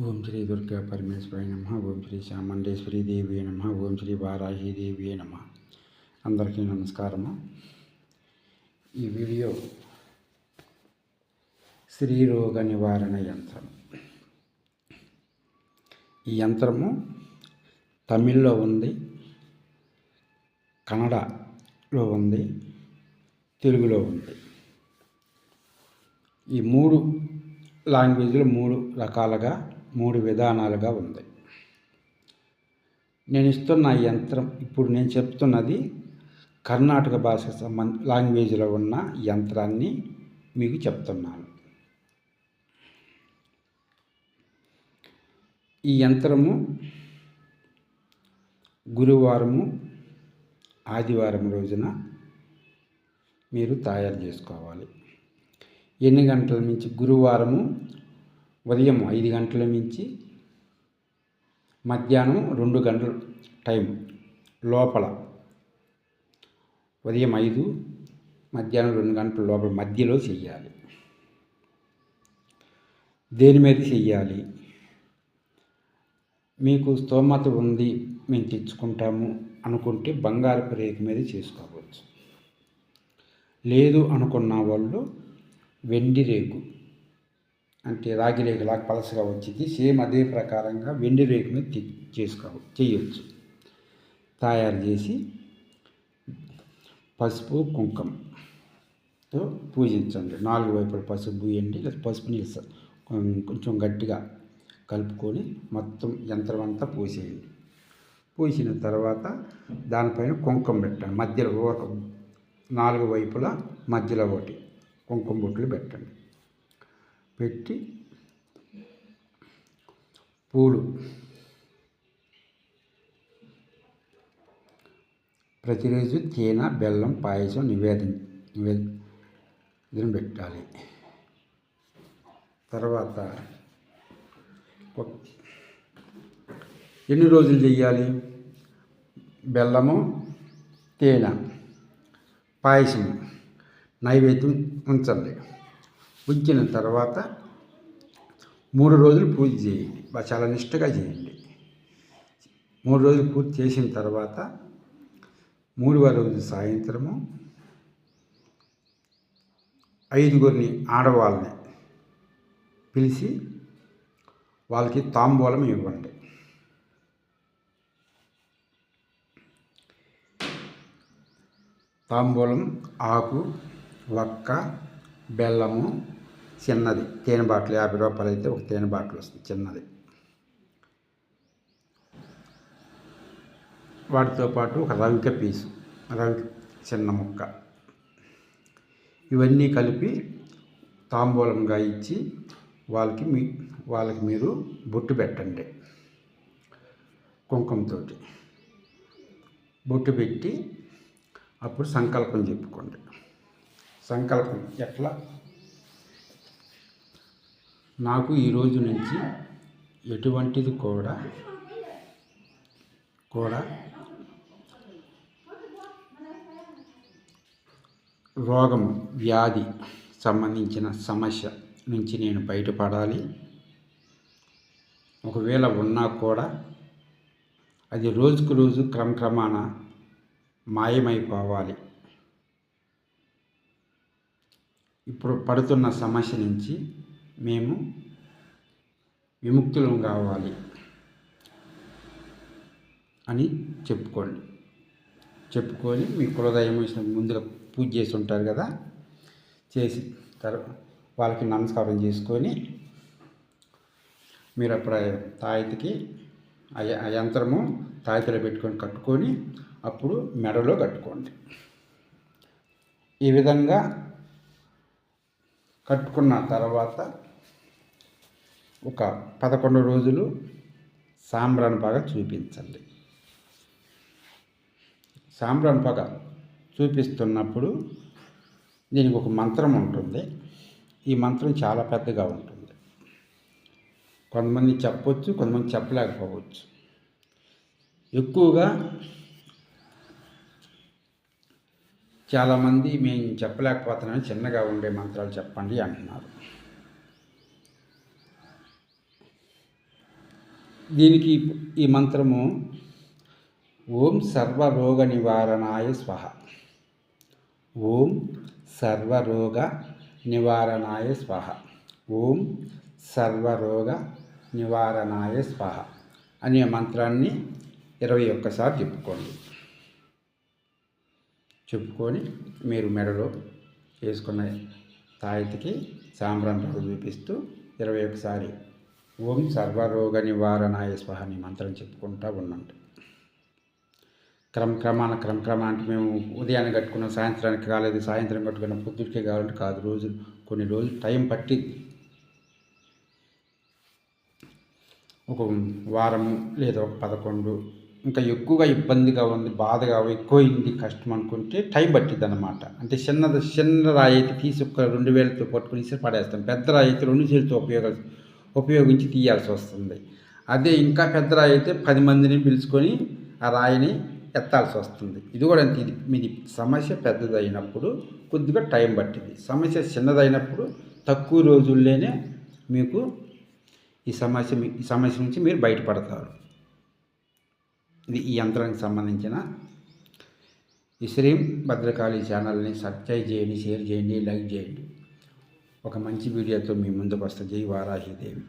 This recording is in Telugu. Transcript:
ఓం శ్రీ దుర్గా పరమేశ్వరి నమ. ఓం శ్రీ చాముండేశ్వరి దేవి నమ. ఓం శ్రీ వారాహి దేవి నమ. అందరికీ నమస్కారము. ఈ వీడియో స్త్రీరోగ నివారణ యంత్రం. ఈ యంత్రము తమిళ్లో ఉంది, కన్నడలో ఉంది, తెలుగులో ఉంది. ఈ 3 లాంగ్వేజ్లో 3 రకాలుగా 3 విధానాలుగా ఉంది. నేను ఇస్తున్న ఈ యంత్రం, ఇప్పుడు నేను చెప్తున్నది కర్ణాటక భాష లాంగ్వేజ్లో ఉన్న యంత్రాన్ని మీకు చెప్తున్నాను. ఈ యంత్రము గురువారము, ఆదివారం రోజున మీరు తయారు చేసుకోవాలి. ఎన్ని గంటల నుంచి? గురువారము ఉదయం 5 గంటల నుంచి మధ్యాహ్నం 2 గంటల టైం లోపల, ఉదయం 5 మధ్యాహ్నం 2 గంటల లోపల మధ్యలో చెయ్యాలి. దేని మీద చెయ్యాలి? మీకు స్తోమత ఉంది, మేము తెచ్చుకుంటాము అనుకుంటే బంగారపు రేకు మీద చేసుకోవచ్చు. లేదు అనుకున్న వాళ్ళు వెండి రేకు, అంటే రాగి రేకులాగా పలసగా వచ్చింది, సేమ్ అదే ప్రకారంగా వెండి రేకు మీద చేయొచ్చు. తయారు చేసి పసుపు కుంకుమతో పూజించండి. 4 వైపుల పసుపు పూయండి, లేదా పసుపు నీళ్ళు కొంచెం గట్టిగా కలుపుకొని మొత్తం యంత్రం అంతా పూసేయండి. పూసిన తర్వాత దానిపైన కుంకుమ పెట్టండి. మధ్యలో 4 వైపులా మధ్యలో ఒకటి కుంకుమ బొట్లు పెట్టండి. పెట్టి పూలు ప్రతిరోజు తేనె, బెల్లం, పాయసం నివేదన పెట్టాలి. తర్వాత ఎన్ని రోజులు చేయాలి? బెల్లము, తేనె, పాయసం నైవేద్యం ఉంచండి. ఉంచిన తర్వాత 3 రోజులు పూజ చేయండి. చాలా నిష్టగా చేయండి. 3 రోజులు పూజ చేసిన తర్వాత 3వ రోజు సాయంత్రము 5గురిని ఆడవాళ్ళని పిలిచి వాళ్ళకి తాంబూలం ఇవ్వండి. తాంబూలం ఆకు, వక్క, బెల్లము, చిన్నది తేనె బాటిల్ 50 రూపాయలు అయితే ఒక తేనె బాటిల్ వస్తుంది చిన్నది. వాటితో పాటు ఒక రవిక పీసు, రవిక చిన్న ముక్క, ఇవన్నీ కలిపి తాంబూలంగా ఇచ్చి వాళ్ళకి మీరు బొట్టు పెట్టండి. కుంకుమతో బొట్టు పెట్టి అప్పుడు సంకల్పం చెప్పుకోండి. సంకల్పం ఎట్లా? నాకు ఈరోజు నుంచి ఎటువంటిది కూడా రోగం, వ్యాధి సంబంధించిన సమస్య నుంచి నేను బయటపడాలి. ఒకవేళ ఉన్నా కూడా అది రోజుకు రోజు క్రమక్రమాన మాయమైపోవాలి. ఇప్పుడు పడుతున్న సమస్య నుంచి మేము విముక్తులం కావాలి అని చెప్పుకొని మీ కులదైవం ముందుగా పూజ చేసి ఉంటారు కదా, చేసి వాళ్ళకి నమస్కారం చేసుకొని మీరు అప్పుడు తాయెత్తుకి ఆ యంత్రము తాయెత్తులో పెట్టుకొని కట్టుకొని అప్పుడు మెడలో కట్టుకోండి. ఈ విధంగా కట్టుకున్న తర్వాత ఒక 11 రోజులు సాంబ్రాణి పొగ చూపించండి. సాంబ్రాణి పొగ చూపిస్తున్నప్పుడు దీనికి ఒక మంత్రం ఉంటుంది. ఈ మంత్రం చాలా పెద్దగా ఉంటుంది. కొంతమంది చెప్పవచ్చు, కొంతమంది చెప్పలేకపోవచ్చు. ఎక్కువగా చాలామంది మేము చెప్పలేకపోతున్నాను, చిన్నగా ఉండే మంత్రాలు చెప్పండి అంటున్నారు. దీనికి ఈ మంత్రము ఓం సర్వరోగ నివారణాయ స్వహ. ఓం సర్వరోగ నివారణాయ స్వహ. ఓం సర్వరోగ నివారణాయ స్వహ అనే మంత్రాన్ని 21 సార్లు చెప్పుకొని మీరు మెడలో వేసుకున్న తాయెత్తికి సాంబ్రాణి చూపిస్తూ 21 సారి ఓం సర్వరోగ నివారణాయ స్వహ అనే మంత్రం చెప్పుకుంటూ ఉండండి. క్రమక్రమాన అంటే మేము ఉదయాన్నే కట్టుకున్న సాయంత్రానికి కాలేదు, సాయంత్రం కట్టుకున్న పొద్దుటికే కావాలంటే కాదు, కొన్ని రోజులు టైం పట్టింది. ఒక వారము లేదా ఒక 11, ఇంకా ఎక్కువగా ఇబ్బందిగా ఉంది, బాధగా ఎక్కువైంది, కష్టం అనుకుంటే టైం పట్టిద్ది అన్నమాట. అంటే చిన్న రాయి అయితే తీసి ఒక 2 వేలతో పట్టుకుని ఇసి పడేస్తాం. పెద్ద రాయి అయితే 2 చేతులతో ఉపయోగించి తీయాల్సి వస్తుంది. అదే ఇంకా పెద్ద రాయి అయితే 10 మందిని పిలుచుకొని ఆ రాయిని ఎత్తాల్సి వస్తుంది. ఇది కూడా అంతే. మీది సమస్య పెద్దదైనప్పుడు కొద్దిగా టైం పట్టింది. సమస్య చిన్నదైనప్పుడు తక్కువ రోజుల్లోనే మీకు ఈ సమస్య నుంచి మీరు బయటపడతారు. ఇది ఈ యంత్రానికి సంబంధించిన ఈ శ్రీ భద్రకాళి ఛానల్ని సబ్స్క్రైబ్ చేయండి, షేర్ చేయండి, లైక్ చేయండి. ఒక మంచి వీడియోతో మీ ముందుకు వస్తా. జై వారాహిదేవి.